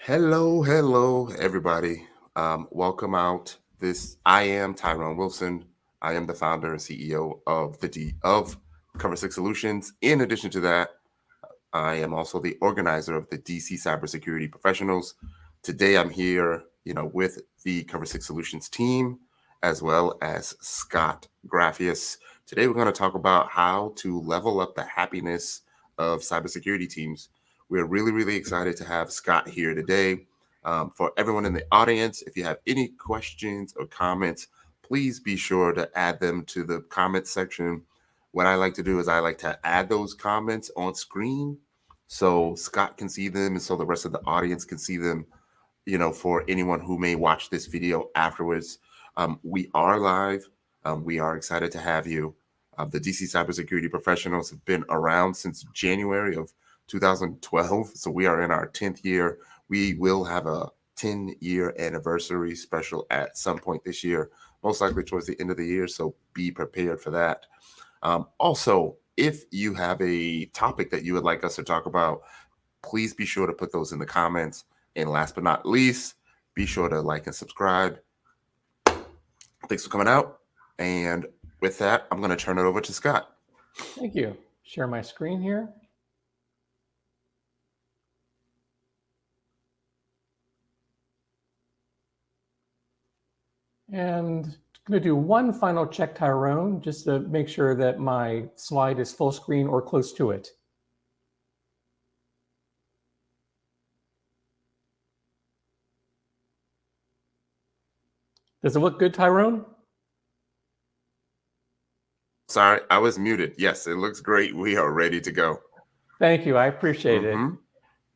Hello, everybody. Welcome out. I am Tyrone Wilson. I am the founder and CEO of of Cover Six Solutions. In addition to that, I am also the organizer of the DC Cybersecurity Professionals. Today, I'm here, with the Cover Six Solutions team, as well as Scott Graphius. Today, we're going to talk about how to level up the happiness of cybersecurity teams. We're really excited to have Scott here today. For everyone in the audience, if you have any questions or comments, please be sure to add them to the comments section. What I like to do is I like to add those comments on screen so Scott can see them and so the rest of the audience can see them, for anyone who may watch this video afterwards. We are live. We are excited to have you. The DC Cybersecurity Professionals have been around since January of 2012, so we are in our 10th year. We will have a 10-year anniversary special at some point this year, most likely towards the end of the year, so be prepared for that. Also, if you have a topic that you would like us to talk about, please be sure to put those in the comments. And last but not least, be sure to like and subscribe. Thanks for coming out. And with that, I'm going to turn it over to Scott. Thank you. Share my screen here. And I'm going to do one final check, Tyrone, just to make sure that my slide is full screen or close to it. Does it look good, Tyrone? Sorry, I was muted. Yes, it looks great. We are ready to go. Thank you. I appreciate it.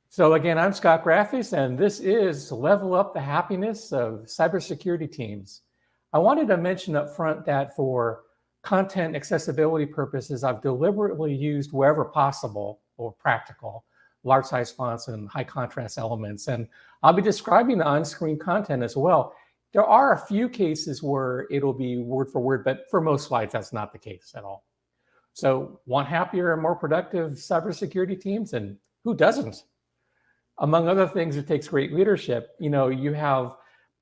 So again, I'm Scott Graphius, and this is Level Up the Happiness of Cybersecurity Teams. I wanted to mention up front that for content accessibility purposes, I've deliberately used wherever possible or practical large size fonts and high contrast elements. And I'll be describing the on-screen content as well. There are a few cases where it'll be word for word, but for most slides, that's not the case at all. So want happier and more productive cybersecurity teams? And who doesn't? Among other things, it takes great leadership. You have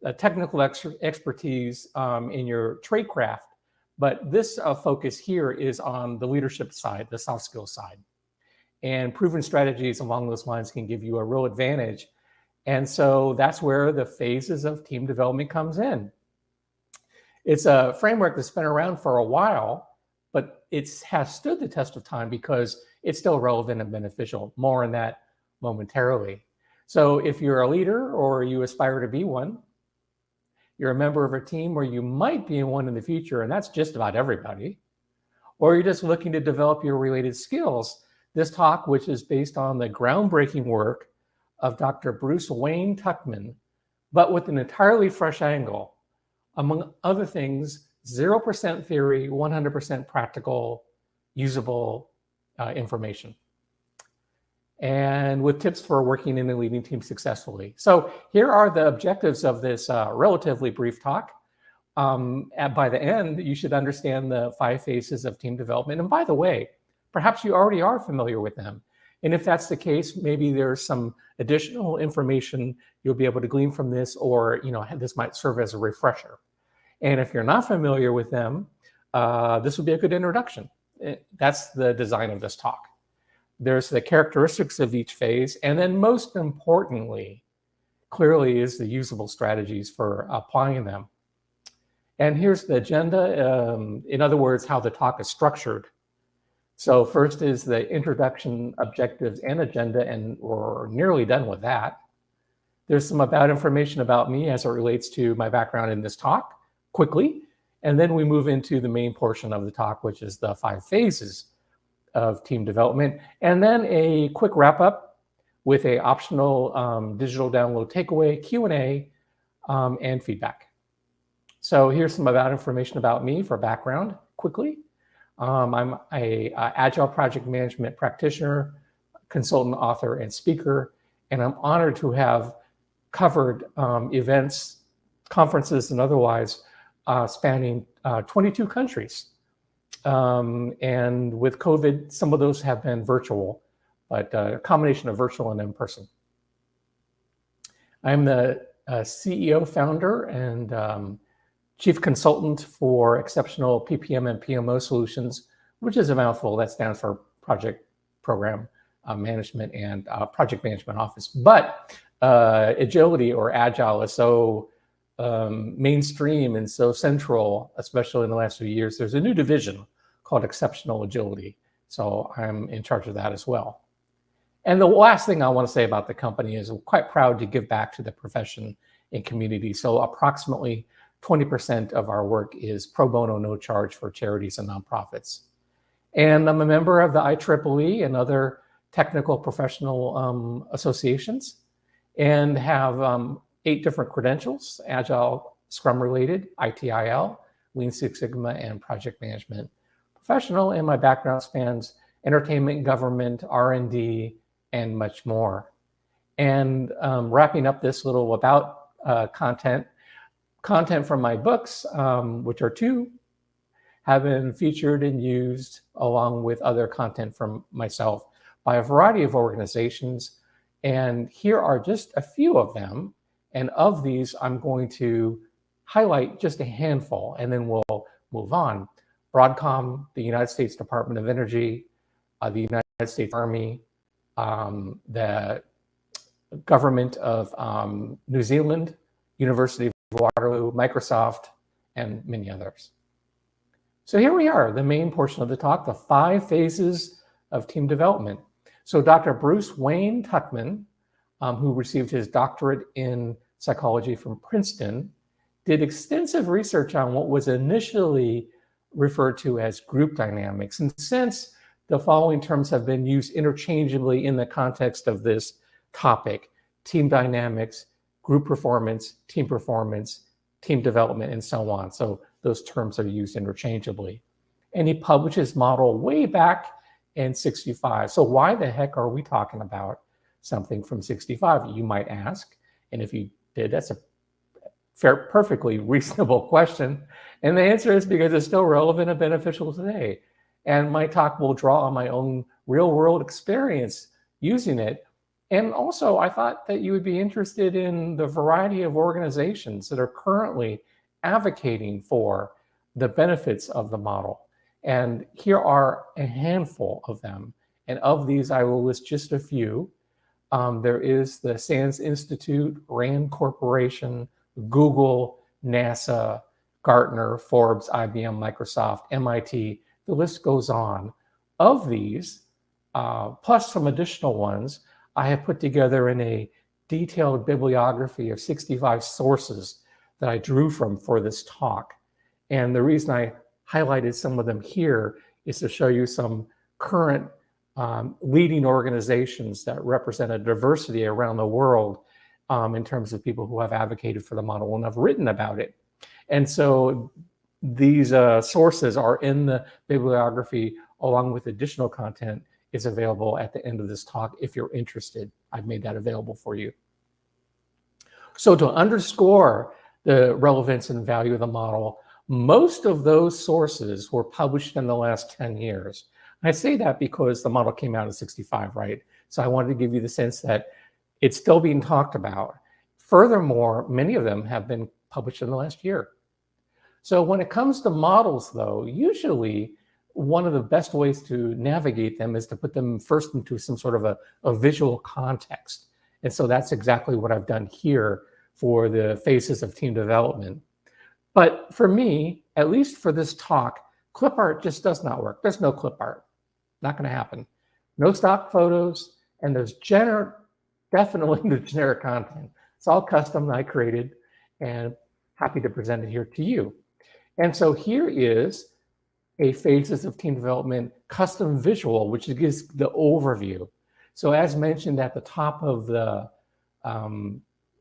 a technical expertise in your tradecraft, but this focus here is on the leadership side, the soft skills side. And proven strategies along those lines can give you a real advantage. And so that's where the phases of team development comes in. It's a framework that's been around for a while, but it has stood the test of time because it's still relevant and beneficial. More on that momentarily. So if you're a leader or you aspire to be one, you're a member of a team or you might be in one in the future, and that's just about everybody, or you're just looking to develop your related skills, this talk, which is based on the groundbreaking work of Dr. Bruce Wayne Tuckman, but with an entirely fresh angle. Among other things, 0% theory, 100% practical, usable information. And with tips for working in a leading team successfully. So here are the objectives of this relatively brief talk. By the end, you should understand the 5 phases of team development. And by the way, perhaps you already are familiar with them. And if that's the case, maybe there's some additional information you'll be able to glean from this, or this might serve as a refresher. And if you're not familiar with them, this would be a good introduction. That's the design of this talk. There's the characteristics of each phase, and then most importantly, clearly is the usable strategies for applying them. And here's the agenda. In other words, how the talk is structured. So first is the introduction, objectives, and agenda, and we're nearly done with that. There's some information about me as it relates to my background in this talk, quickly. And then we move into the main portion of the talk, which is the 5 phases of team development. And then a quick wrap up with a optional digital download takeaway, Q&A, and feedback. So here's some information about me for background, quickly. I'm a Agile project management practitioner, consultant, author, and speaker, and I'm honored to have covered events, conferences, and otherwise spanning 22 countries. And with COVID, some of those have been virtual, but a combination of virtual and in-person. I'm the CEO, founder, and chief consultant for Exceptional PPM and PMO Solutions, which is a mouthful. That stands for Project Program Management and Project Management Office. But agility or agile is so mainstream and so central, especially in the last few years. There's a new division called Exceptional Agility. So I'm in charge of that as well. And the last thing I want to say about the company is we're quite proud to give back to the profession and community. So approximately 20% of our work is pro bono, no charge for charities and nonprofits. And I'm a member of the IEEE and other technical professional associations, and have 8 different credentials: Agile, Scrum related, ITIL, Lean Six Sigma, and Project Management Professional. And my background spans entertainment, government, R&D, and much more. And wrapping up this little about content from my books, which are 2, have been featured and used along with other content from myself by a variety of organizations. And here are just a few of them. And of these, I'm going to highlight just a handful, and then we'll move on. Broadcom, the United States Department of Energy, the United States Army, the government of New Zealand, University of Waterloo, Microsoft, and many others. So here we are, the main portion of the talk, the 5 phases of team development. So Dr. Bruce Wayne Tuckman, who received his doctorate in psychology from Princeton, did extensive research on what was initially referred to as group dynamics. And since the following terms have been used interchangeably in the context of this topic: team dynamics, group performance, team development, and so on. So those terms are used interchangeably. And he published his model way back in 65. So why the heck are we talking about something from 65, you might ask? And if you did, that's a perfectly reasonable question. And the answer is because it's still relevant and beneficial today. And my talk will draw on my own real world experience using it. And also, I thought that you would be interested in the variety of organizations that are currently advocating for the benefits of the model. And here are a handful of them. And of these, I will list just a few. There is the SANS Institute, RAND Corporation, Google, NASA, Gartner, Forbes, IBM, Microsoft, MIT. The list goes on. Of these, plus some additional ones, I have put together in a detailed bibliography of 65 sources that I drew from for this talk. And the reason I highlighted some of them here is to show you some current leading organizations that represent a diversity around the world in terms of people who have advocated for the model and have written about it. And so these sources are in the bibliography, along with additional content is available at the end of this talk if you're interested. I've made that available for you. So to underscore the relevance and value of the model, most of those sources were published in the last 10 years. I say that because the model came out in 65, right? So I wanted to give you the sense that it's still being talked about. Furthermore, many of them have been published in the last year. So when it comes to models, though, usually one of the best ways to navigate them is to put them first into some sort of a visual context. And so that's exactly what I've done here for the phases of team development. But for me, at least for this talk, clip art just does not work. There's no clip art. Not going to happen. No stock photos, and there's definitely the generic content. It's all custom that I created, and happy to present it here to you. And so here is a phases of team development custom visual, which gives the overview. So as mentioned at the top of the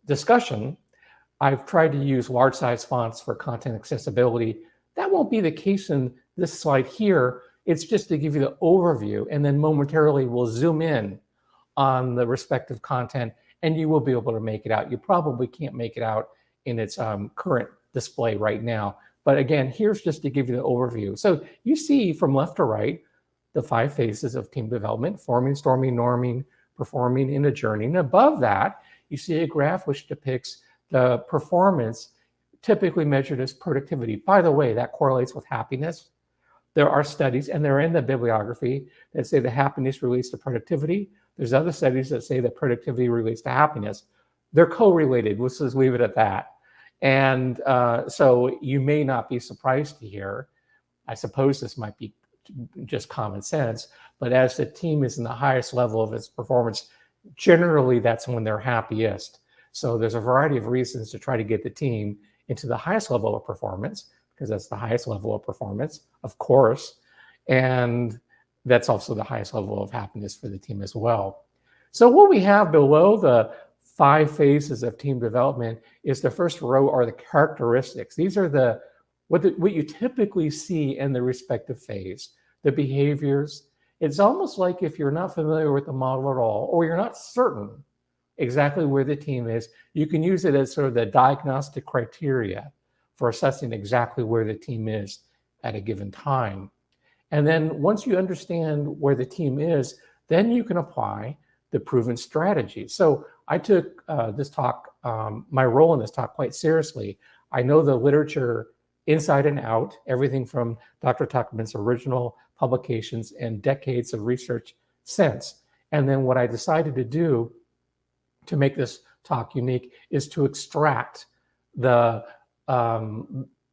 discussion, I've tried to use large size fonts for content accessibility. That won't be the case in this slide here. It's just to give you the overview, and then momentarily we'll zoom in on the respective content, and you will be able to make it out. You probably can't make it out in its current display right now. But again, here's just to give you the overview. So you see from left to right, the 5 phases of team development: forming, storming, norming, performing, and adjourning. Above that, you see a graph which depicts the performance typically measured as productivity. By the way, that correlates with happiness. There are studies, and they're in the bibliography, that say that happiness relates to productivity. There's other studies that say that productivity relates to happiness. They're correlated. Let's just leave it at that. And so you may not be surprised to hear, I suppose this might be just common sense, but as the team is in the highest level of its performance, generally that's when they're happiest. So there's a variety of reasons to try to get the team into the highest level of performance, because that's the highest level of performance, of course. And that's also the highest level of happiness for the team as well. So what we have below the 5 phases of team development is the first row are the characteristics. These are what you typically see in the respective phase, the behaviors. It's almost like if you're not familiar with the model at all, or you're not certain exactly where the team is, you can use it as sort of the diagnostic criteria for assessing exactly where the team is at a given time. And then once you understand where the team is, then you can apply the proven strategy. So I took this talk, my role in this talk, quite seriously. I know the literature inside and out, everything from Dr. Tuckman's original publications and decades of research since. And then what I decided to do to make this talk unique is to extract the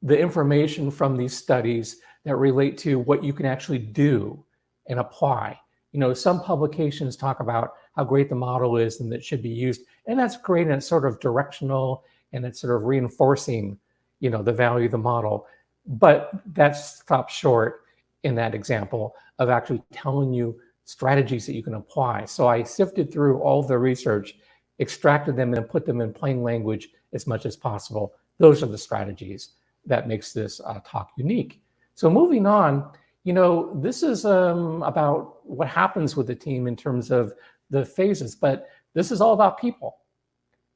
information from these studies that relate to what you can actually do and apply. You know, some publications talk about how great the model is and that it should be used, and that's great, and it's sort of directional and it's sort of reinforcing, you know, the value of the model. But that stops short in that example of actually telling you strategies that you can apply. So I sifted through all the research, extracted them, and put them in plain language as much as possible. Those are the strategies that makes this talk unique. So moving on, you know, this is about what happens with the team in terms of the phases, but this is all about people.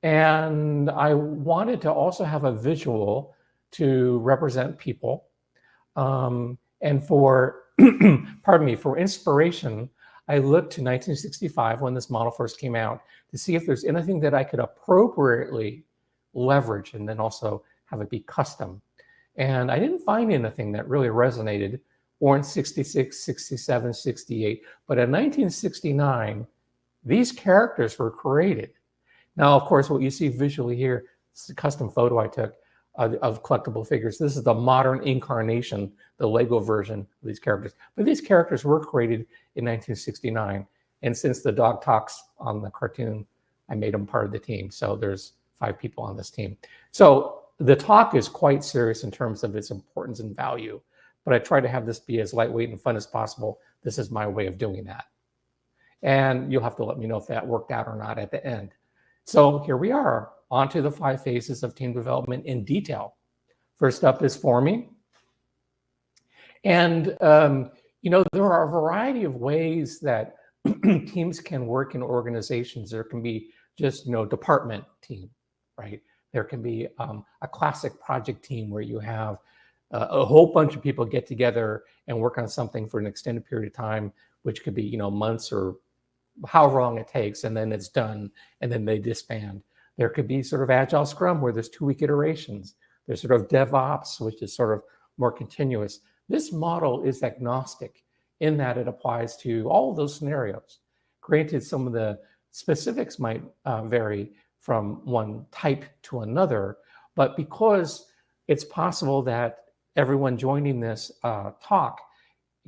And I wanted to also have a visual to represent people. And for, pardon me, for inspiration, I looked to 1965 when this model first came out to see if there's anything that I could appropriately leverage and then also have it be custom. And I didn't find anything that really resonated, or in 66, 67, 68. But in 1969, these characters were created. Now, of course, what you see visually here is a custom photo I took of collectible figures. This is the modern incarnation, the Lego version of these characters. But these characters were created in 1969. And since the dog talks on the cartoon, I made them part of the team. So there's 5 people on this team. So the talk is quite serious in terms of its importance and value, but I try to have this be as lightweight and fun as possible. This is my way of doing that. And you'll have to let me know if that worked out or not at the end. So here we are, on to the 5 phases of team development in detail. First up is forming. And, you know, there are a variety of ways that teams can work in organizations. There can be just, you know, department team, right? There can be a classic project team where you have a whole bunch of people get together and work on something for an extended period of time, which could be, you know, months or however long it takes, and then it's done, and then they disband. There could be sort of agile scrum where there's 2-week iterations. There's sort of DevOps, which is sort of more continuous. This model is agnostic in that it applies to all of those scenarios. Granted, some of the specifics might vary from one type to another, but because it's possible that everyone joining this talk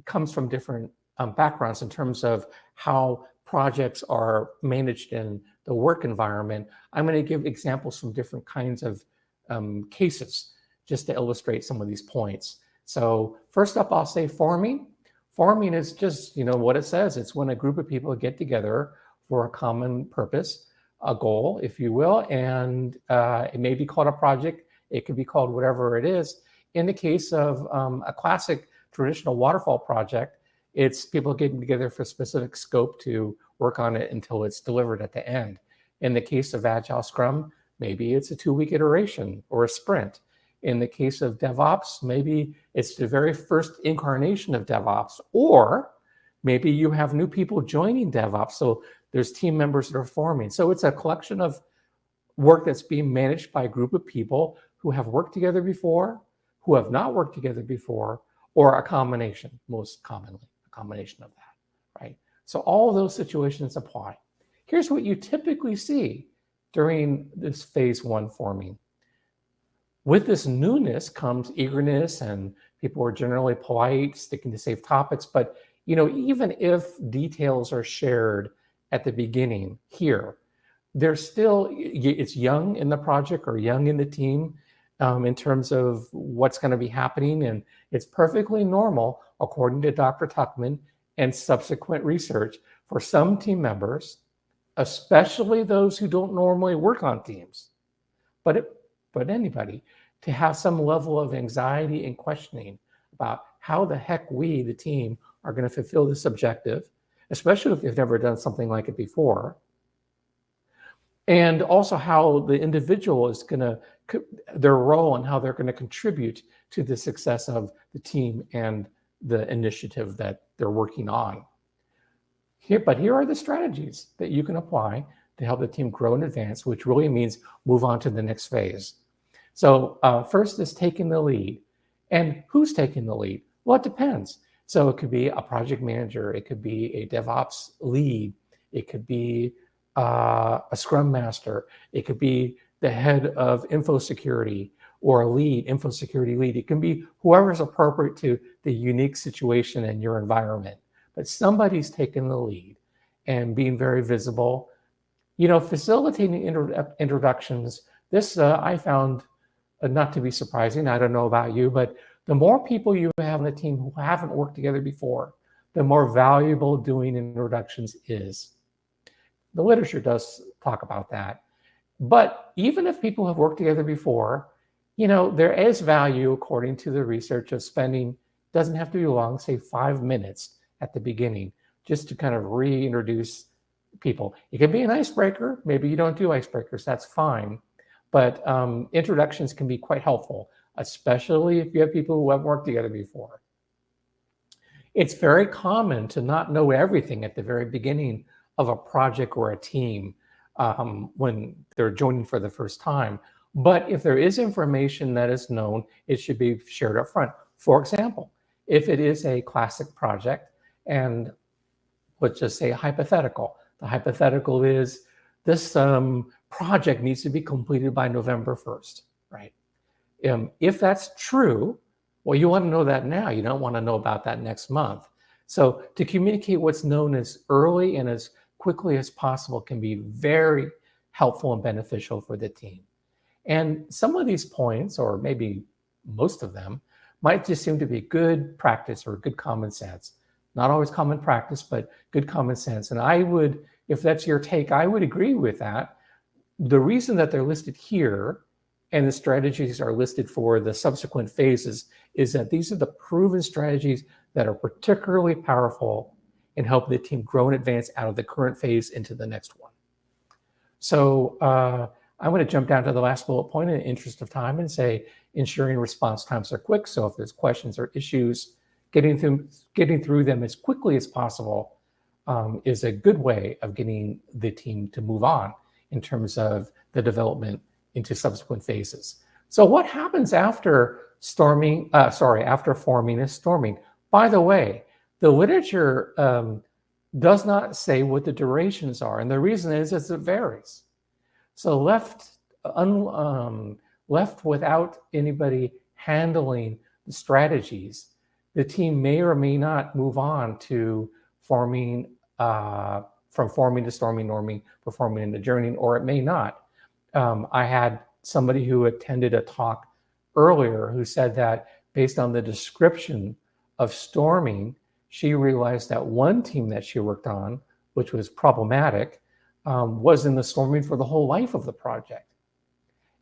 comes from different backgrounds in terms of how projects are managed in the work environment, I'm going to give examples from different kinds of cases just to illustrate some of these points. So first up, I'll say forming. Forming is just, you know, what it says. It's when a group of people get together for a common purpose, a goal, if you will, and it may be called a project. It could be called whatever it is. In the case of a classic traditional waterfall project, it's people getting together for a specific scope to work on it until it's delivered at the end. In the case of Agile Scrum, maybe it's a 2-week iteration or a sprint. In the case of DevOps, maybe it's the very first incarnation of DevOps, or maybe you have new people joining DevOps. So there's team members that are forming. So it's a collection of work that's being managed by a group of people who have worked together before, who have not worked together before, or a combination, most commonly, a combination of that, right? So all of those situations apply. Here's what you typically see during this phase one forming. With this newness comes eagerness, and people are generally polite, sticking to safe topics. But even if details are shared at the beginning here, there's still, it's young in the project or young in the team in terms of what's going to be happening. And it's perfectly normal, according to Dr. Tuckman and subsequent research, for some team members, especially those who don't normally work on teams, but anybody, to have some level of anxiety and questioning about how the heck we, the team, are going to fulfill this objective, especially if they've never done something like it before. And also how the individual is going to, their role and how they're going to contribute to the success of the team and the initiative that they're working on. But here are the strategies that you can apply to help the team grow and advance, which really means move on to the next phase. So first is taking the lead. And who's taking the lead? Well, it depends. So it could be a project manager, it could be a DevOps lead, it could be a Scrum Master, it could be the head of info security or a lead, info security lead. It can be whoever's appropriate to the unique situation in your environment. But somebody's taking the lead and being very visible. Facilitating introductions, this I found not to be surprising. I don't know about you, but the more people you have on the team who haven't worked together before, the more valuable doing introductions is. The literature does talk about that. But even if people have worked together before, there is value, according to the research, of spending, doesn't have to be long, say 5 minutes at the beginning, just to kind of reintroduce people. It can be an icebreaker. Maybe you don't do icebreakers, that's fine. But introductions can be quite helpful, especially if you have people who haven't worked together before. It's very common to not know everything at the very beginning of a project or a team when they're joining for the first time. But if there is information that is known, it should be shared up front. For example, if it is a classic project, and let's just say hypothetical. The hypothetical is this project needs to be completed by November 1st, right? If that's true, well, you want to know that now. You don't want to know about that next month. So to communicate what's known as early and as quickly as possible can be very helpful and beneficial for the team. And some of these points, or maybe most of them, might just seem to be good practice or good common sense. Not always common practice, but good common sense. And I would, if that's your take, I would agree with that. The reason that they're listed here and the strategies are listed for the subsequent phases is that these are the proven strategies that are particularly powerful in helping the team grow and advance out of the current phase into the next one. So I'm going to jump down to the last bullet point in the interest of time and say ensuring response times are quick. So if there's questions or issues, getting through them as quickly as possible is a good way of getting the team to move on in terms of the development into subsequent phases. So what happens after after forming is storming? By the way, the literature does not say what the durations are, and the reason is it varies. So left without anybody handling the strategies, the team may or may not move on to forming, from forming to storming, norming, performing, and adjourning, or it may not. I had somebody who attended a talk earlier who said that based on the description of storming, she realized that one team that she worked on, which was problematic, was in the storming for the whole life of the project.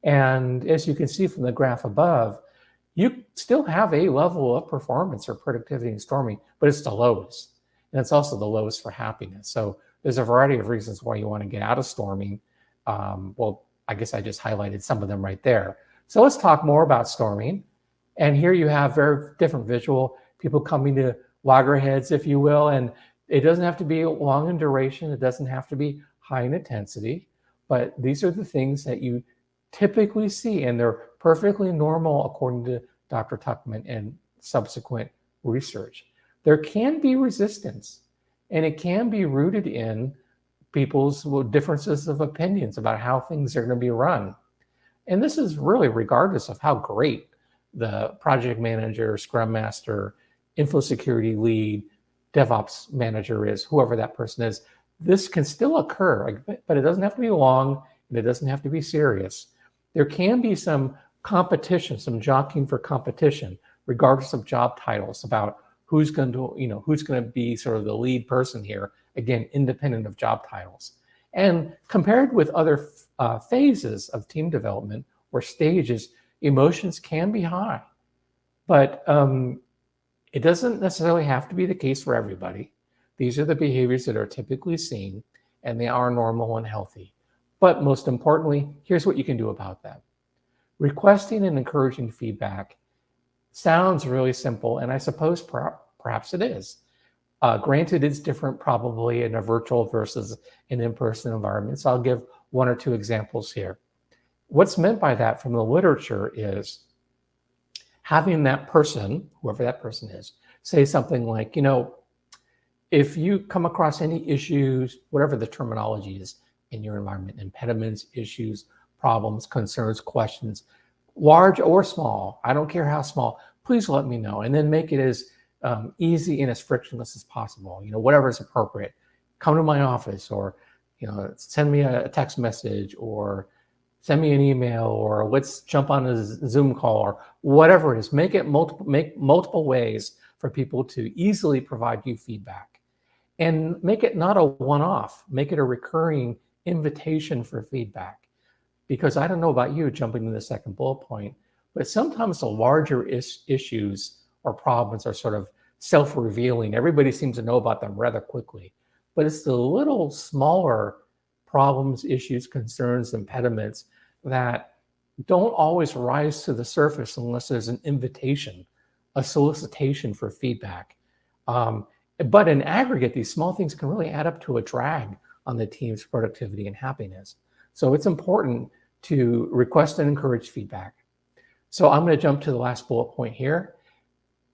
And as you can see from the graph above, you still have a level of performance or productivity in storming, but it's the lowest. And it's also the lowest for happiness. So there's a variety of reasons why you want to get out of storming. Well, I guess I just highlighted some of them right there. So let's talk more about storming. And here you have very different visual, people coming to loggerheads, if you will. And it doesn't have to be long in duration. It doesn't have to be high in intensity. but these are the things that you typically see, and they're perfectly normal according to Dr. Tuckman and subsequent research. There can be resistance, and it can be rooted in people's differences of opinions about how things are going to be run. And this is really regardless of how great the project manager, scrum master, info security lead, DevOps manager is, whoever that person is. This can still occur, but it doesn't have to be long, and it doesn't have to be serious. There can be some competition, some jockeying for competition, regardless of job titles, about who's going to be sort of the lead person here, again, independent of job titles. And compared with other phases of team development or stages, emotions can be high, but it doesn't necessarily have to be the case for everybody. These are the behaviors that are typically seen, and they are normal and healthy. But most importantly, here's what you can do about that. Requesting and encouraging feedback sounds really simple, and I suppose perhaps it is. Granted, it's different probably in a virtual versus an in-person environment, so I'll give one or two examples here. What's meant by that from the literature is having that person, whoever that person is, say something like, if you come across any issues, whatever the terminology is in your environment, impediments, issues, problems, concerns, questions, large or small, I don't care how small, please let me know. And then make it as easy and as frictionless as possible. Whatever is appropriate. Come to my office, or send me a text message, or send me an email, or let's jump on a Zoom call, or whatever it is. Make multiple ways for people to easily provide you feedback. And make it not a one-off. Make it a recurring invitation for feedback. Because I don't know about you, jumping to the second bullet point, but sometimes the larger issues or problems are sort of self-revealing. Everybody seems to know about them rather quickly. But it's the little smaller problems, issues, concerns, impediments that don't always rise to the surface unless there's an invitation, a solicitation for feedback. But in aggregate, these small things can really add up to a drag on the team's productivity and happiness. So it's important to request and encourage feedback. So I'm going to jump to the last bullet point here.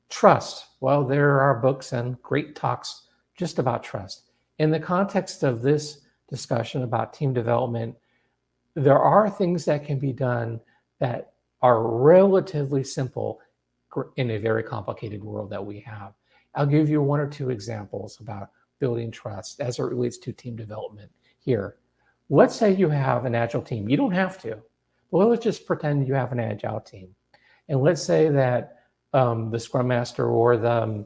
Trust. Well, there are books and great talks just about trust. In the context of this discussion about team development, there are things that can be done that are relatively simple in a very complicated world that we have. I'll give you one or two examples about building trust as it relates to team development here. Let's say you have an agile team. You don't have to, but let's just pretend you have an agile team. And let's say that the scrum master or the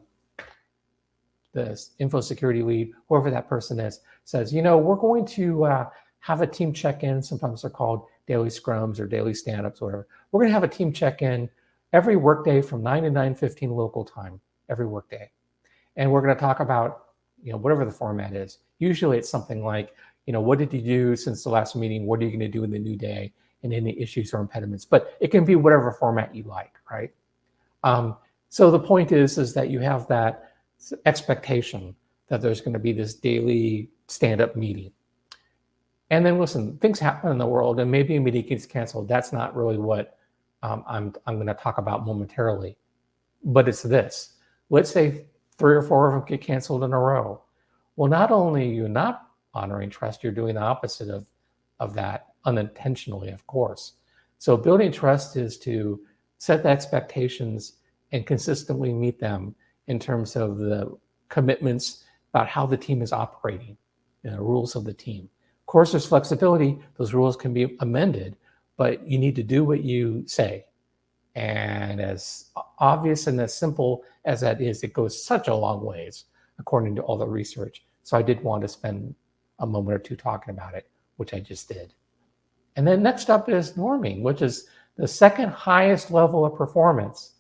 info security lead, whoever that person is, says, we're going to have a team check-in. Sometimes they're called daily scrums or daily stand-ups, whatever. We're going to have a team check-in every workday from 9 to 9:15 local time, every workday. And we're going to talk about, whatever the format is. Usually it's something like, what did you do since the last meeting? What are you going to do in the new day? And any issues or impediments. But it can be whatever format you like, right? So the point is that you have that expectation that there's going to be this daily stand-up meeting. And then listen, things happen in the world, and maybe a meeting gets canceled. That's not really what I'm going to talk about momentarily. But it's this. Let's say 3 or 4 of them get canceled in a row. Well, not only are you not honoring trust, you're doing the opposite of that unintentionally, of course. So building trust is to set the expectations and consistently meet them in terms of the commitments about how the team is operating, the rules of the team. Of course, there's flexibility. Those rules can be amended, but you need to do what you say. And as obvious and as simple as that is, it goes such a long ways, according to all the research. So I did want to spend a moment or two talking about it, which I just did. And then next up is norming, which is the second highest level of performance.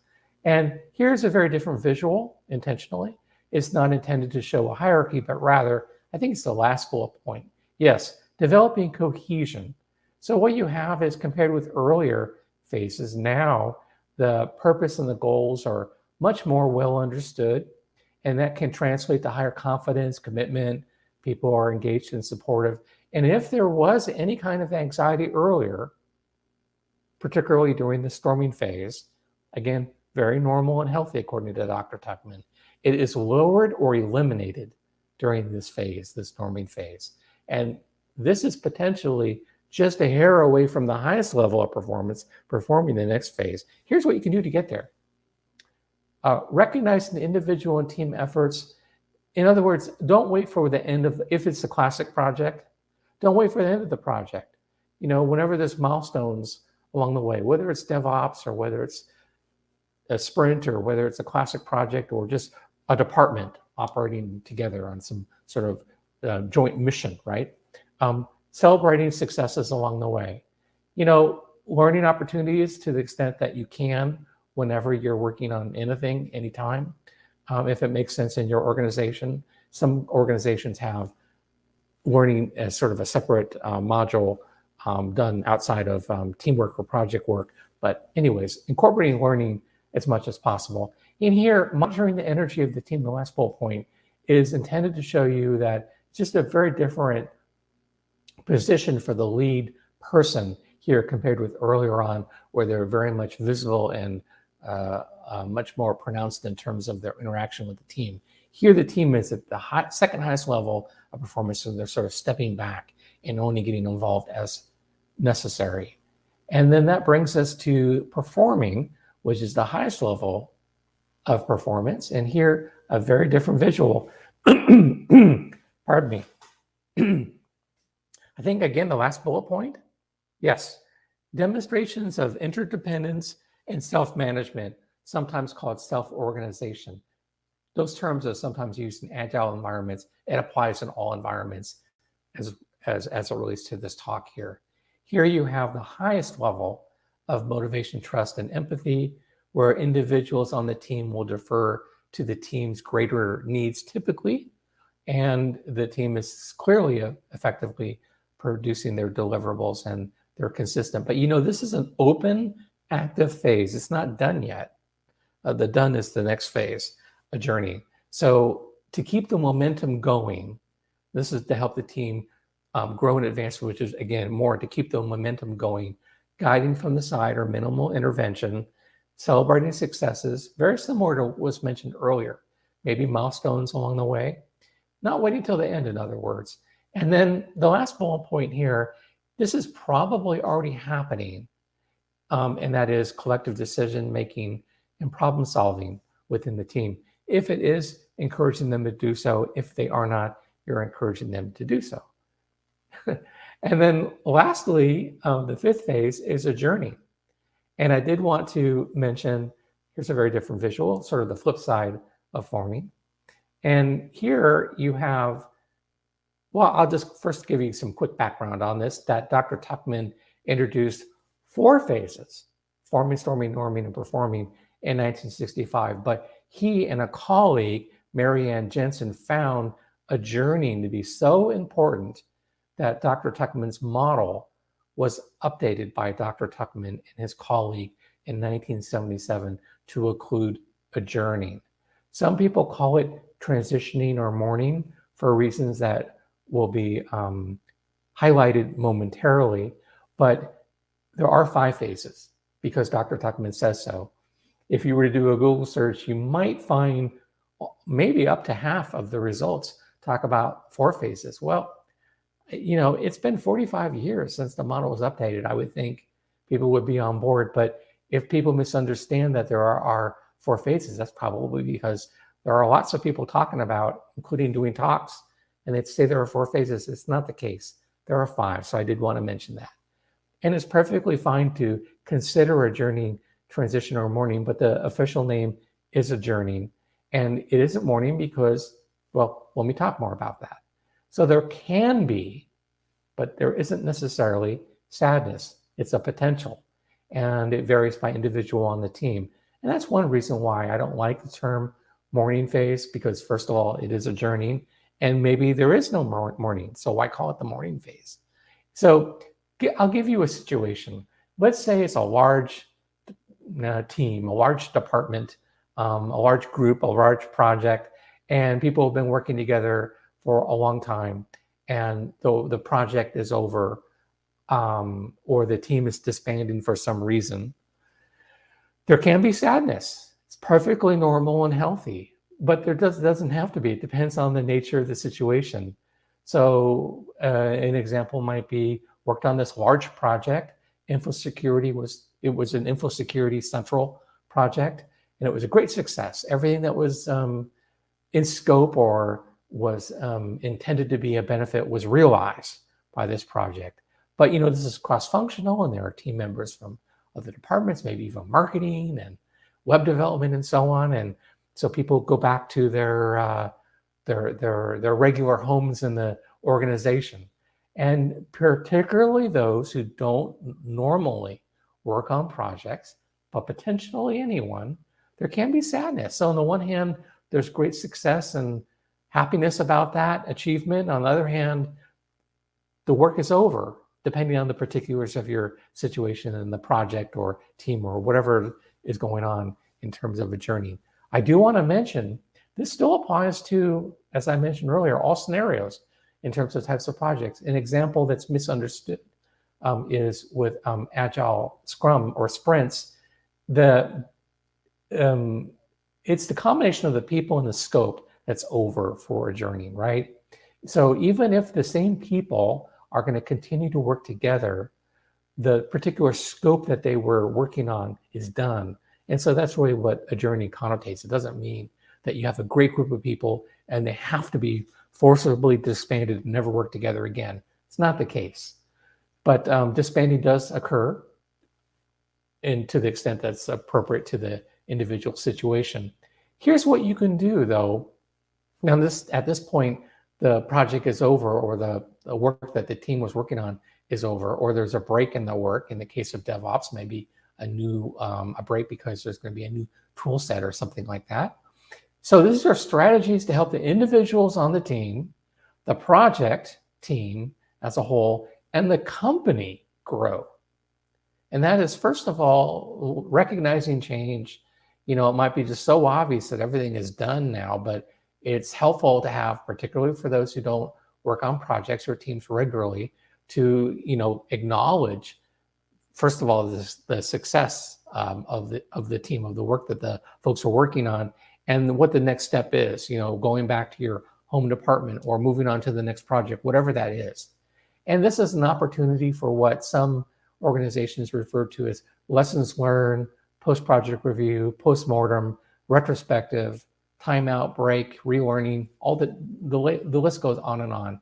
And here's a very different visual intentionally. It's not intended to show a hierarchy, but rather, I think it's the last bullet point. Yes, developing cohesion. So what you have is, compared with earlier phases, now the purpose and the goals are much more well understood, and that can translate to higher confidence, commitment. People are engaged and supportive. And if there was any kind of anxiety earlier, particularly during the storming phase, again, very normal and healthy according to Dr. Tuckman, it is lowered or eliminated during this phase, the storming phase. And this is potentially just a hair away from the highest level of performance, performing the next phase. Here's what you can do to get there. Recognize the individual and team efforts. In other words, don't wait for the end of, if it's a classic project, don't wait for the end of the project. Whenever there's milestones along the way, whether it's DevOps or whether it's a sprint or whether it's a classic project or just a department operating together on some sort of joint mission, right? Celebrating successes along the way. Learning opportunities to the extent that you can whenever you're working on anything, anytime, if it makes sense in your organization. Some organizations have learning as sort of a separate module done outside of teamwork or project work. But anyways, incorporating learning as much as possible. In here, monitoring the energy of the team, the last bullet point, is intended to show you that it's just a very different position for the lead person here compared with earlier on, where they're very much visible and much more pronounced in terms of their interaction with the team. Here, the team is at the second highest level of performance, so they're sort of stepping back and only getting involved as necessary. And then that brings us to performing, which is the highest level of performance. And here, a very different visual. Pardon me. I think, again, the last bullet point, yes, demonstrations of interdependence and self-management, sometimes called self-organization. Those terms are sometimes used in agile environments. It applies in all environments as it relates to this talk here. Here you have the highest level of motivation, trust, and empathy, where individuals on the team will defer to the team's greater needs typically, and the team is clearly effectively producing their deliverables and they're consistent. But this is an open, active phase. It's not done yet. The done is the next phase, adjourning. So to keep the momentum going, this is to help the team grow and advance, which is, again, more to keep the momentum going, guiding from the side or minimal intervention, celebrating successes, very similar to what was mentioned earlier, maybe milestones along the way, not waiting till the end, in other words. And then the last bullet point here, this is probably already happening, and that is collective decision-making and problem-solving within the team. If it is, encouraging them to do so. If they are not, you're encouraging them to do so. And then lastly, the fifth phase is adjourning. And I did want to mention, here's a very different visual, sort of the flip side of forming. And here you have, well, I'll just first give you some quick background on this, that Dr. Tuckman introduced 4 phases, forming, storming, norming, and performing in 1965. But he and a colleague, Marianne Jensen, found adjourning to be so important that Dr. Tuckman's model was updated by Dr. Tuckman and his colleague in 1977 to include adjourning. Some people call it transitioning or mourning for reasons that will be highlighted momentarily, but there are 5 phases because Dr. Tuckman says so. If you were to do a Google search, you might find maybe up to half of the results talk about 4 phases. Well, it's been 45 years since the model was updated. I would think people would be on board, but if people misunderstand that there are 4 phases, that's probably because there are lots of people talking about, including doing talks, and they'd say there are 4 phases. It's not the case. There are 5, so I did want to mention that. And it's perfectly fine to consider adjourning, transition, or mourning, but the official name is adjourning. And it isn't mourning because, well, let me talk more about that. So there can be, but there isn't necessarily sadness. It's a potential, and it varies by individual on the team. And that's one reason why I don't like the term mourning phase, because first of all, it is adjourning, and maybe there is no mourning. So why call it the mourning phase? So I'll give you a situation. Let's say it's a large team, a large department, a large group, a large project, and people have been working together for a long time. and the project is over, or the team is disbanding for some reason, there can be sadness. It's perfectly normal and healthy, but there doesn't have to be. It depends on the nature of the situation. So an example might be worked on this large project. It was an InfoSecurity Central project, and it was a great success. Everything that was in scope or was intended to be a benefit was realized by this project. But this is cross-functional, and there are team members from other departments, maybe even marketing and web development and so on. And so people go back to their regular homes in the organization. And particularly those who don't normally work on projects, but potentially anyone, there can be sadness. So on the one hand, there's great success and happiness about that achievement. On the other hand, the work is over, depending on the particulars of your situation and the project or team or whatever is going on in terms of adjourning. I do want to mention, this still applies to, as I mentioned earlier, all scenarios in terms of types of projects. An example that's misunderstood is with Agile Scrum or sprints. It's the combination of the people and the scope that's over for adjourning, right? So even if the same people are going to continue to work together, the particular scope that they were working on is done. And so that's really what adjourning connotates. It doesn't mean that you have a great group of people and they have to be forcibly disbanded and never work together again. It's not the case. But disbanding does occur, and to the extent that's appropriate to the individual situation. Here's what you can do, though. Now, at this point, the project is over, or the work that the team was working on is over, or there's a break in the work. In the case of DevOps, maybe a break because there's going to be a new tool set or something like that. So these are strategies to help the individuals on the team, the project team as a whole, and the company grow. And that is, first of all, recognizing change. It might be just so obvious that everything is done now, but it's helpful to have, particularly for those who don't work on projects or teams regularly, to acknowledge, first of all, the success of the team, of the work that the folks are working on, and what the next step is. Going back to your home department or moving on to the next project, whatever that is. And this is an opportunity for what some organizations refer to as lessons learned, post-project review, post-mortem, retrospective, timeout, break, relearning, all the list goes on and on.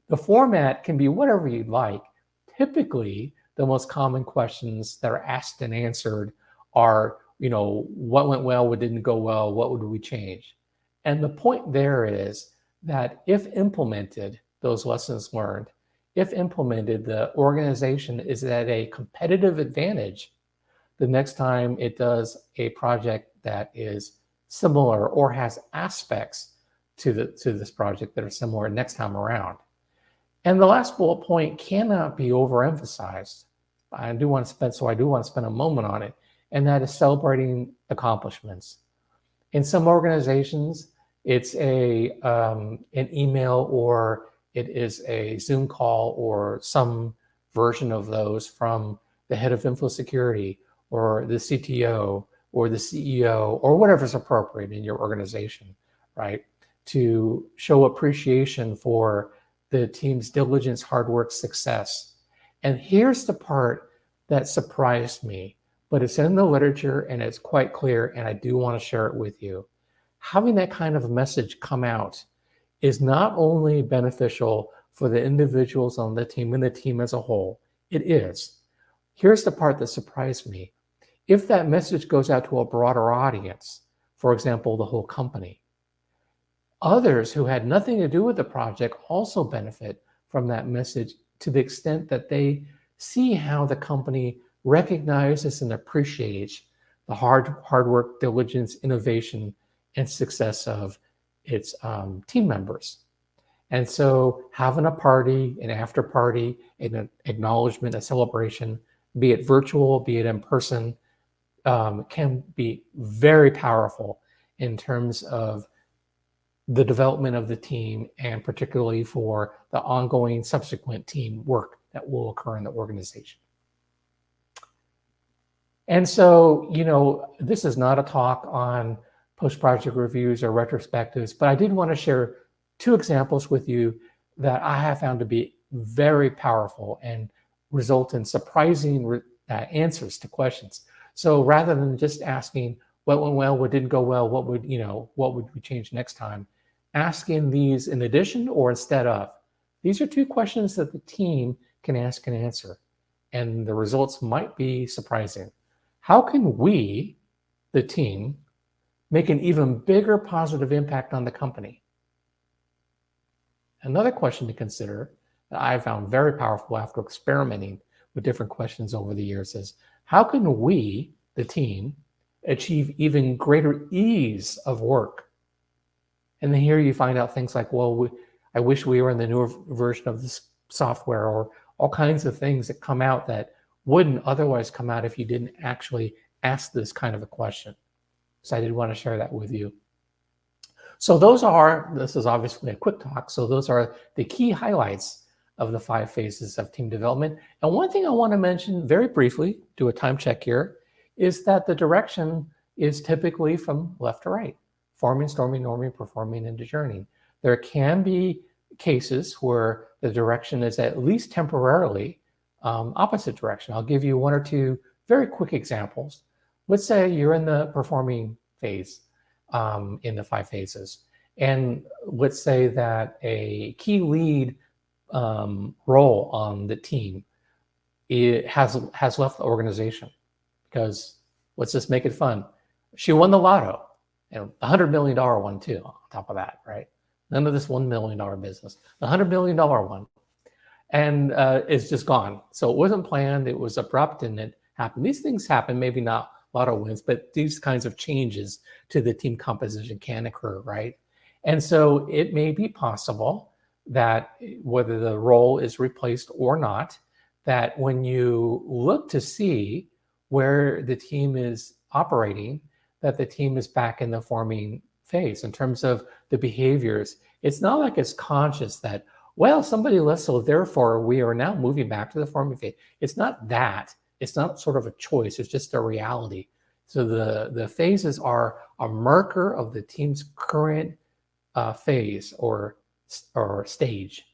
The format can be whatever you'd like. Typically, the most common questions that are asked and answered are, what went well, what didn't go well, what would we change? And the point there is that if implemented, those lessons learned, if implemented, the organization is at a competitive advantage the next time it does a project that is similar or has aspects to this project that are similar next time around. And the last bullet point cannot be overemphasized. I do want to spend a moment on it, and that is celebrating accomplishments. In some organizations, it's an email, or it is a Zoom call, or some version of those from the head of InfoSecurity, or the CTO, or the CEO, or whatever's appropriate in your organization, right? To show appreciation for the team's diligence, hard work, success. And here's the part that surprised me, but it's in the literature and it's quite clear, and I do want to share it with you. Having that kind of message come out is not only beneficial for the individuals on the team and the team as a whole, it is. Here's the part that surprised me. If that message goes out to a broader audience, for example, the whole company, others who had nothing to do with the project also benefit from that message to the extent that they see how the company recognizes and appreciates the hard work, diligence, innovation, and success of its team members. And so having a party, an after party, an acknowledgement, a celebration, be it virtual, be it in person, can be very powerful in terms of the development of the team, and particularly for the ongoing subsequent team work that will occur in the organization. And so, this is not a talk on post-project reviews or retrospectives, but I did want to share 2 examples with you that I have found to be very powerful and result in surprising answers to questions. So rather than just asking what went well, what didn't go well, what would we change next time, asking these in addition or instead of. These are 2 questions that the team can ask and answer, and the results might be surprising. How can we, the team, make an even bigger positive impact on the company? Another question to consider that I found very powerful after experimenting with different questions over the years is, how can we, the team, achieve even greater ease of work? And then here you find out things like, well, I wish we were in the newer version of this software, or all kinds of things that come out that wouldn't otherwise come out if you didn't actually ask this kind of a question. So I did want to share that with you. So this is obviously a quick talk, so those are the key highlights of the 5 phases of team development. And one thing I want to mention very briefly, do a time check here, is that the direction is typically from left to right: forming, storming, norming, performing, and adjourning. There can be cases where the direction is at least temporarily opposite direction. I'll give you 1 or 2 very quick examples. Let's say you're in the performing phase in the 5 phases. And let's say that a key lead role on the team has left the organization because, let's just make it fun, she won the lotto, and the $100 million one too, on top of that, right? None of this $1 million business, the $100 million one. And it's just gone. So it wasn't planned, it was abrupt, and it happened. These things happen, maybe not lotto wins, but these kinds of changes to the team composition can occur, right? And so it may be possible that whether the role is replaced or not, that when you look to see where the team is operating, that the team is back in the forming phase in terms of the behaviors. It's not like it's conscious that, well, somebody left, so therefore we are now moving back to the forming phase. It's not that. It's not sort of a choice. It's just a reality. So the phases are a marker of the team's current phase or stage.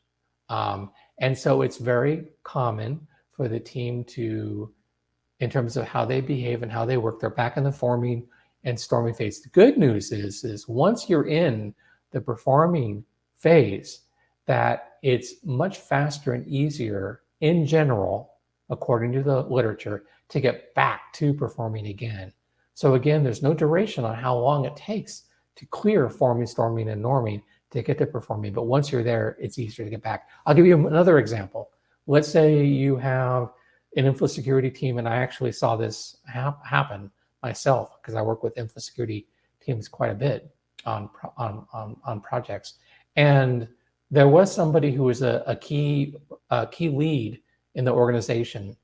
And so it's very common for the team to, in terms of how they behave and how they work, they're back in the forming and storming phase. The good news is once you're in the performing phase, that it's much faster and easier in general, according to the literature, to get back to performing again. So again, there's no duration on how long it takes to clear forming, storming, and norming to get to performing. But once you're there, it's easier to get back. I'll give you another example. Let's say you have an InfoSecurity team, and I actually saw this happen myself because I work with InfoSecurity teams quite a bit on projects. And there was somebody who was a key lead in the organization,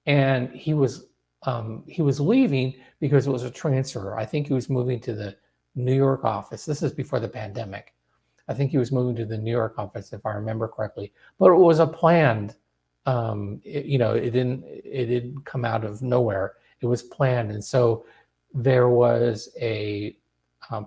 and he was leaving because it was a transfer. I think he was moving to the New York office. This is before the pandemic. I think he was moving to the New York office, if I remember correctly. But it was a planned. It didn't come out of nowhere. It was planned, and so there was a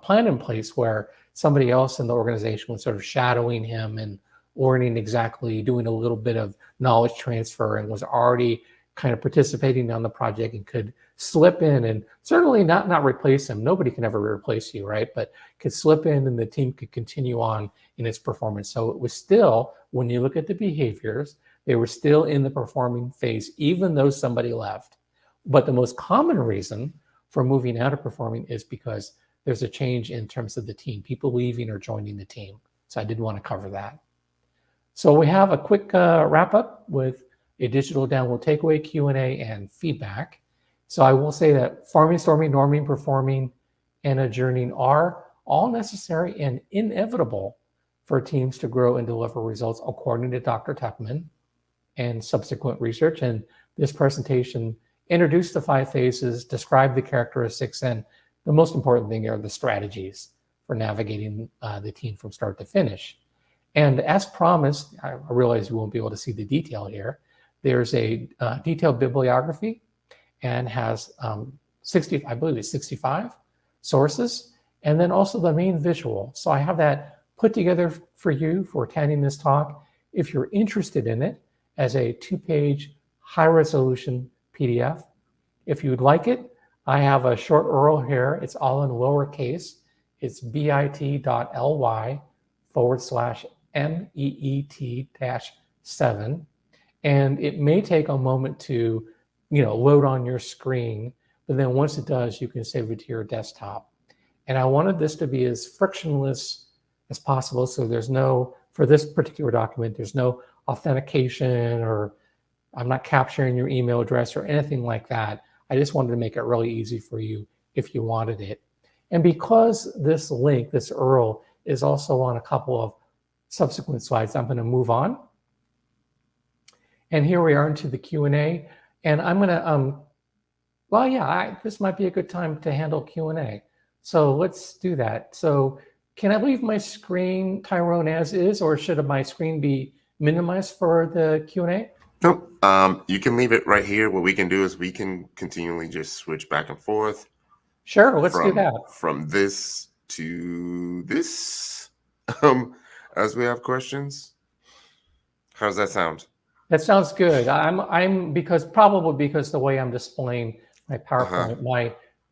plan in place where somebody else in the organization was sort of shadowing him and learning exactly, doing a little bit of knowledge transfer, and was already kind of participating on the project and could slip in and certainly not replace him. Nobody can ever replace you, right? But could slip in and the team could continue on in its performance. So it was still, when you look at the behaviors, they were still in the performing phase, even though somebody left. But the most common reason for moving out of performing is because there's a change in terms of the team, people leaving or joining the team. So I did want to cover that. So we have a quick wrap up with a digital download takeaway, Q&A, and feedback. So I will say that forming, storming, norming, performing, and adjourning are all necessary and inevitable for teams to grow and deliver results, according to Dr. Tuckman and subsequent research. And this presentation introduced the 5 phases, described the characteristics, and the most important thing are the strategies for navigating the team from start to finish. And as promised, I realize you won't be able to see the detail here. There's a detailed bibliography and has 60, I believe it's 65 sources, and then also the main visual. So I have that put together for you for attending this talk. If you're interested in it, as a 2-page high-resolution PDF. If you'd like it, I have a short URL here. It's all in lowercase. It's bit.ly/MEET-7. And it may take a moment to, load on your screen, but then once it does, you can save it to your desktop. And I wanted this to be as frictionless as possible. So for this particular document, there's no authentication, or I'm not capturing your email address or anything like that. I just wanted to make it really easy for you if you wanted it. And because this link, this URL, is also on a couple of subsequent slides, I'm going to move on. And here we are into the Q&A. And I'm going to, this might be a good time to handle Q&A. So let's do that. So can I leave my screen, Tyrone, as is, or should my screen be minimized for the Q&A? Nope. You can leave it right here. What we can do is we can continually just switch back and forth. Sure, let's do that. From this to this, as we have questions. How's that sound? That sounds good. I'm because the way I'm displaying my PowerPoint,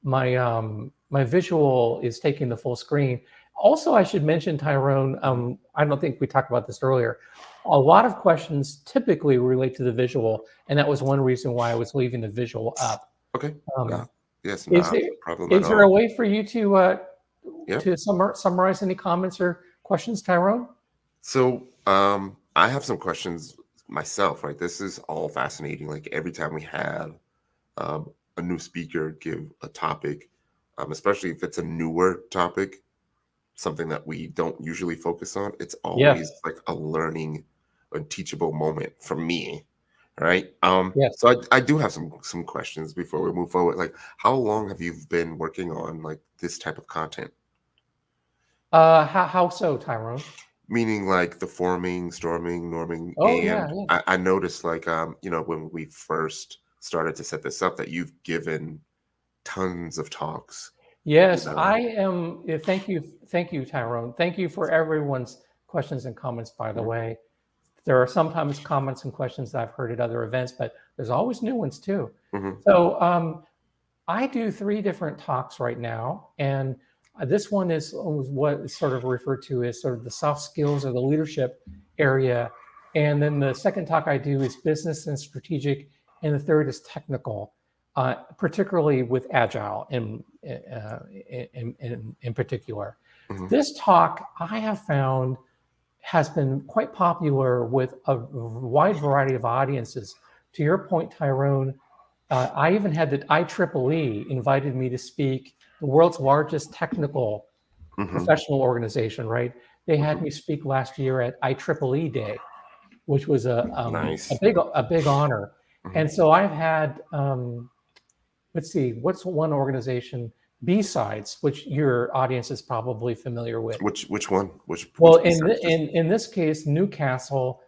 my visual is taking the full screen. Also, I should mention, Tyrone, I don't think we talked about this earlier. A lot of questions typically relate to the visual, and that was one reason why I was leaving the visual up. Okay. Yes. Is there a way for you to summarize any comments or questions, Tyrone? So I have some questions myself. Right, this is all fascinating. Like every time we have a new speaker give a topic, especially if it's a newer topic, something that we don't usually focus on, it's always like a learning and teachable moment for me, right? So I do have some questions before we move forward. Like, how long have you been working on like this type of content? How so, Tyrone? Meaning like the forming, storming, norming. I noticed like when we first started to set this up that you've given tons of talks. Yes, I am. Thank you, Tyrone. Thank you for everyone's questions and comments, by the way. There are sometimes comments and questions that I've heard at other events, but there's always new ones too. So I do 3 different talks right now, and this one is what is sort of referred to as sort of the soft skills or the leadership area. And then the second talk I do is business and strategic, and the third is technical. Particularly with Agile in particular. This talk I have found has been quite popular with a wide variety of audiences. To your point, Tyrone, I even had the IEEE invited me to speak, the world's largest technical professional organization, right? They had me speak last year at IEEE Day, which was a big honor. And so I've had let's see, what's one organization? B-Sides, which your audience is probably familiar with. Which one? In this case, Newcastle,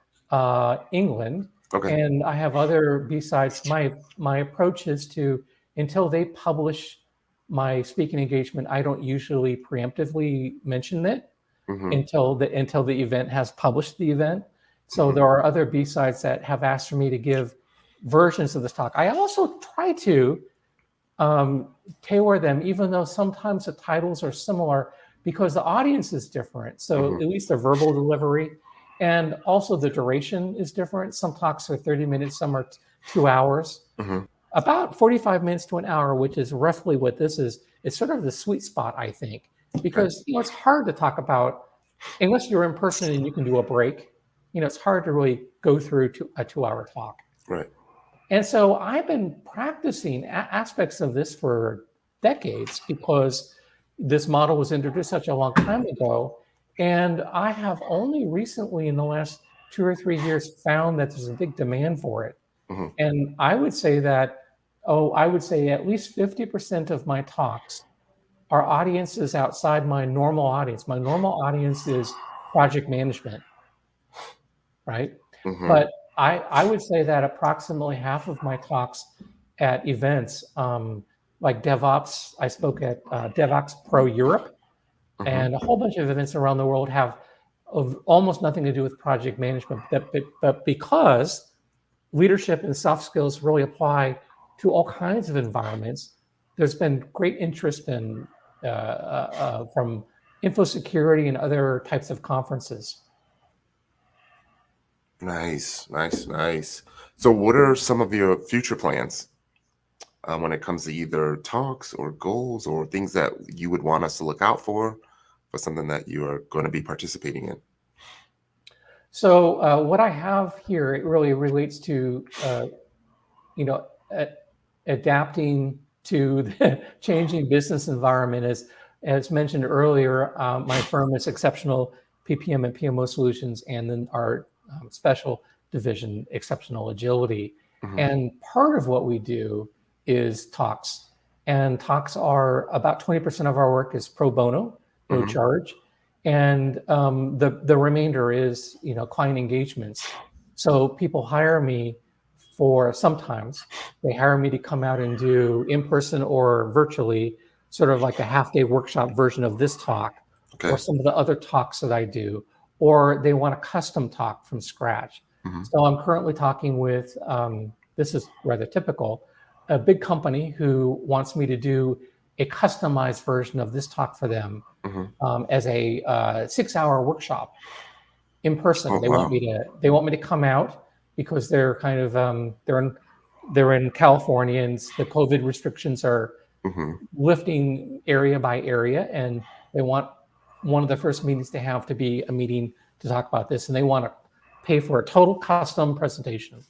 England. Okay. And I have other B-Sides. My approach is to, until they publish my speaking engagement, I don't usually preemptively mention it until the event has published the event. So there are other B-Sides that have asked for me to give versions of this talk. I also try to tailor them, even though sometimes the titles are similar, because the audience is different. So at least the verbal delivery, and also the duration is different. Some talks are 30 minutes, some are 2 hours. About 45 minutes to an hour, which is roughly what this is. It's sort of the sweet spot, I think, because it's hard to talk about, unless you're in person and you can do a break. It's hard to really go through a 2-hour talk. Right. And so I've been practicing aspects of this for decades, because this model was introduced such a long time ago. And I have only recently, in the last 2 or 3 years, found that there's a big demand for it. And I would say that, at least 50% of my talks our audience is outside my normal audience. My normal audience is project management, right? But I would say that approximately half of my talks at events, like DevOps, I spoke at DevOps Pro Europe, and a whole bunch of events around the world have almost nothing to do with project management. But because leadership and soft skills really apply to all kinds of environments, there's been great interest in from InfoSecurity and other types of conferences. Nice. So what are some of your future plans when it comes to either talks or goals or things that you would want us to look out for something that you are going to be participating in? So what I have here, it really relates to, adapting to the changing business environment. As mentioned earlier, my firm is Exceptional PPM and PMO Solutions, and then our special division, Exceptional Agility. And part of what we do is talks. And talks are about 20% of our work is pro bono, no charge. And the remainder is, client engagements. So people hire me sometimes they hire me to come out and do in person or virtually, sort of like a half-day workshop version of this talk, or some of the other talks that I do, or they want a custom talk from scratch. So I'm currently talking with, this is rather typical, a big company who wants me to do a customized version of this talk for them as a 6-hour workshop in person. Oh, They wow. want me to come out because they're kind of they're in California, and the COVID restrictions are lifting area by area, and they want one of the first meetings to have to be a meeting to talk about this, and they want to pay for a total custom presentation.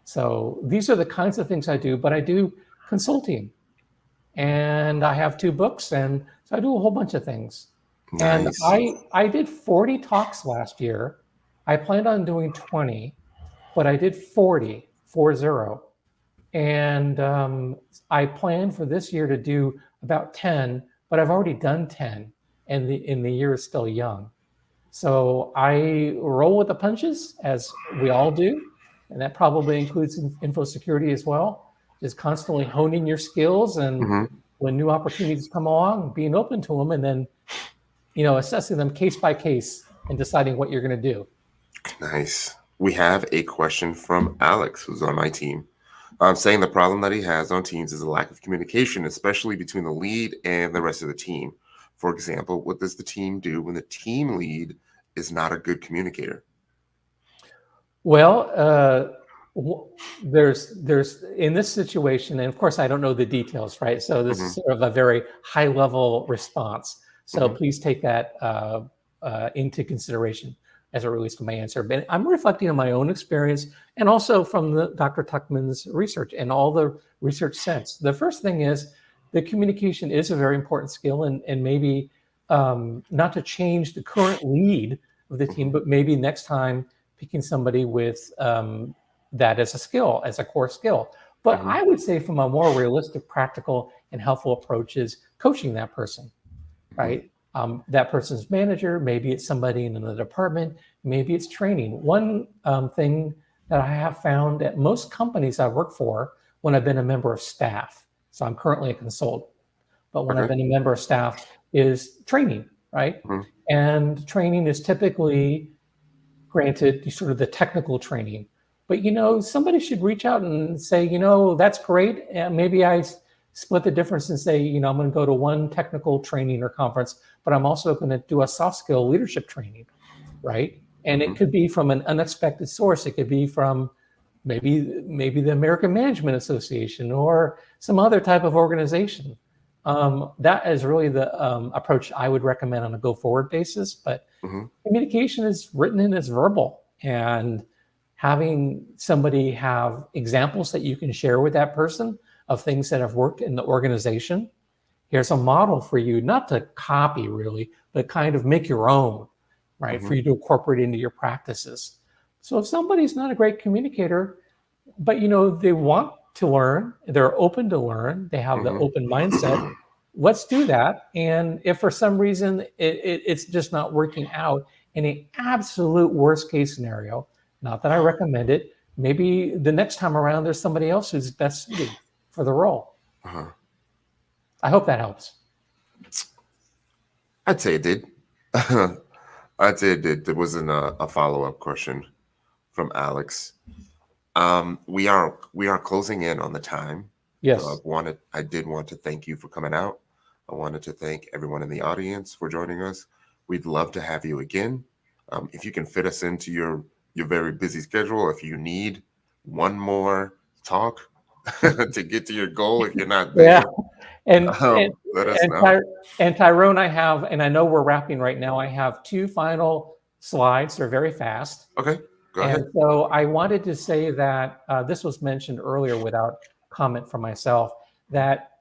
So these are the kinds of things I do, but I do consulting, and I have 2 books, and so I do a whole bunch of things. And Nice. I did 40 talks last year. I planned on doing 20, but I did 40. And I plan for this year to do about 10, but I've already done 10, and the year is still young. So I roll with the punches, as we all do, and that probably includes InfoSecurity as well. Just constantly honing your skills, and when new opportunities come along, being open to them, and then assessing them case by case and deciding what you're going to do. Nice. We have a question from Alex, who's on my team, saying the problem that he has on teams is a lack of communication, especially between the lead and the rest of the team. For example, what does the team do when the team lead is not a good communicator? Well, there's in this situation, and of course I don't know the details, right? So this is sort of a very high level response. So please take that into consideration as it relates to my answer. But I'm reflecting on my own experience, and also from Dr. Tuckman's research and all the research since. The first thing is the communication is a very important skill, and maybe not to change the current lead of the team, but maybe next time picking somebody with that as a skill, as a core skill. But I would say from a more realistic, practical, and helpful approach is coaching that person, right? That person's manager, maybe it's somebody in another department, maybe it's training. One thing that I have found at most companies I work for, when I've been a member of staff, so I'm currently a consultant, but when I've been a member of staff, is training, right? And training is typically, granted, sort of the technical training, but somebody should reach out and say, that's great, and maybe I split the difference and say, I'm going to go to one technical training or conference, but I'm also going to do a soft skill leadership training, right? And it could be from an unexpected source. It could be from maybe the American Management Association or some other type of organization. That is really the approach I would recommend on a go-forward basis. But communication is written and it's verbal, and having somebody have examples that you can share with that person of things that have worked in the organization. Here's a model for you, not to copy really, but kind of make your own, right? For you to incorporate into your practices. So if somebody's not a great communicator, but they want to learn, they're open to learn, they have the open mindset, let's do that. And if for some reason it's just not working out, in an absolute worst case scenario, not that I recommend it, maybe the next time around there's somebody else who's best suited for the role. Uh-huh. I hope that helps. I'd say it did. I'd say it did. There wasn't a follow-up question from Alex. We are closing in on the time. Yes. So I did want to thank you for coming out. I wanted to thank everyone in the audience for joining us. We'd love to have you again. If you can fit us into your very busy schedule, if you need one more talk to get to your goal, if you're not there, Yeah. And let us know. Tyrone, I have, and I know we're wrapping right now, I have 2 final slides. They're very fast. Okay, go And ahead. so I wanted to say that this was mentioned earlier without comment from myself, that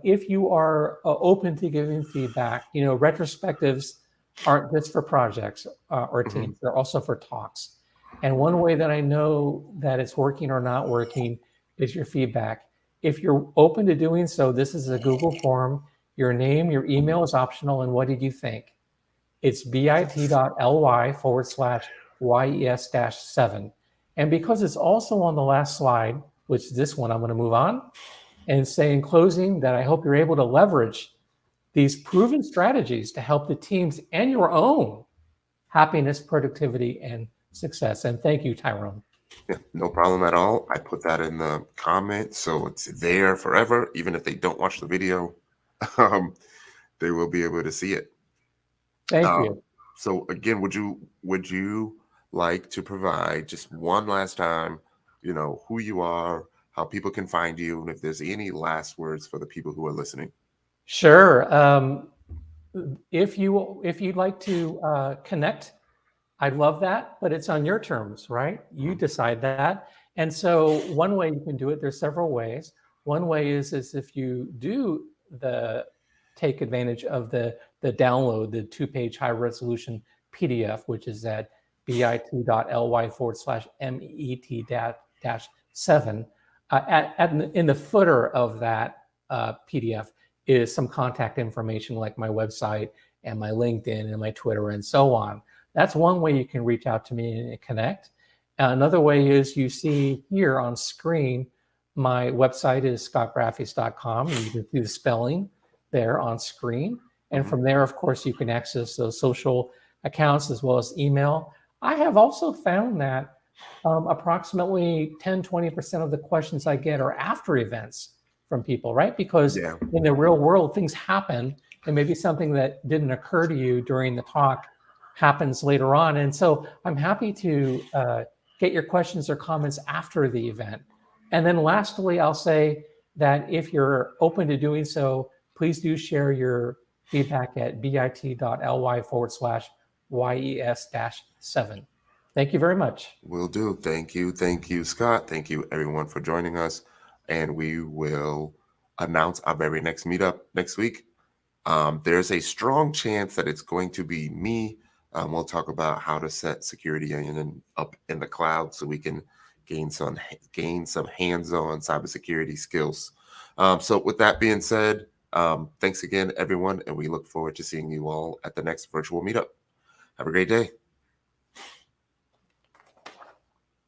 if you are open to giving feedback, retrospectives aren't just for projects or Mhm. teams, they're also for talks. And one way that I know that it's working or not working is your feedback. If you're open to doing so, this is a Google form. Your name, your email is optional, and what did you think? It's bit.ly/YES-7. And because it's also on the last slide, which is this one, I'm going to move on and say in closing that I hope you're able to leverage these proven strategies to help the teams and your own happiness, productivity, and success. And thank you, Tyrone. Yeah, no problem at all. I put that in the comments, so it's there forever. Even if they don't watch the video, um, they will be able to see it. Thank Um, you. so again, would you like to provide just one last time, who you are, how people can find you, and if there's any last words for the people who are listening? Sure. If you'd like to connect, I love that, but it's on your terms, right? You Mhm. decide that. And so one way you can do it, there's several ways. One way is if you do the take advantage of the download, the 2-page high resolution PDF, which is at bit.ly/MET-7. In the footer of that PDF is some contact information like my website and my LinkedIn and my Twitter and so on. That's one way you can reach out to me and connect. Another way is you see here on screen, my website is scottgraphics.com, and you can see the spelling there on screen. And Mhm. from there, of course, you can access those social accounts as well as email. I have also found that approximately 10, 20% of the questions I get are after events from people, right? Because Yeah. in the real world, things happen, and maybe something that didn't occur to you during the talk happens later on. And so I'm happy to get your questions or comments after the event. And then lastly, I'll say that if you're open to doing so, please do share your feedback at bit.ly/YES-7. Thank you very much. Will do. Thank you. Thank you, Scott. Thank you, everyone, for joining us. And we will announce our very next meetup next week. There's a strong chance that it's going to be me. We'll talk about how to set security up in the cloud so we can gain some hands-on cybersecurity skills. So with that being said, thanks again, everyone, and we look forward to seeing you all at the next virtual meetup. Have a great day.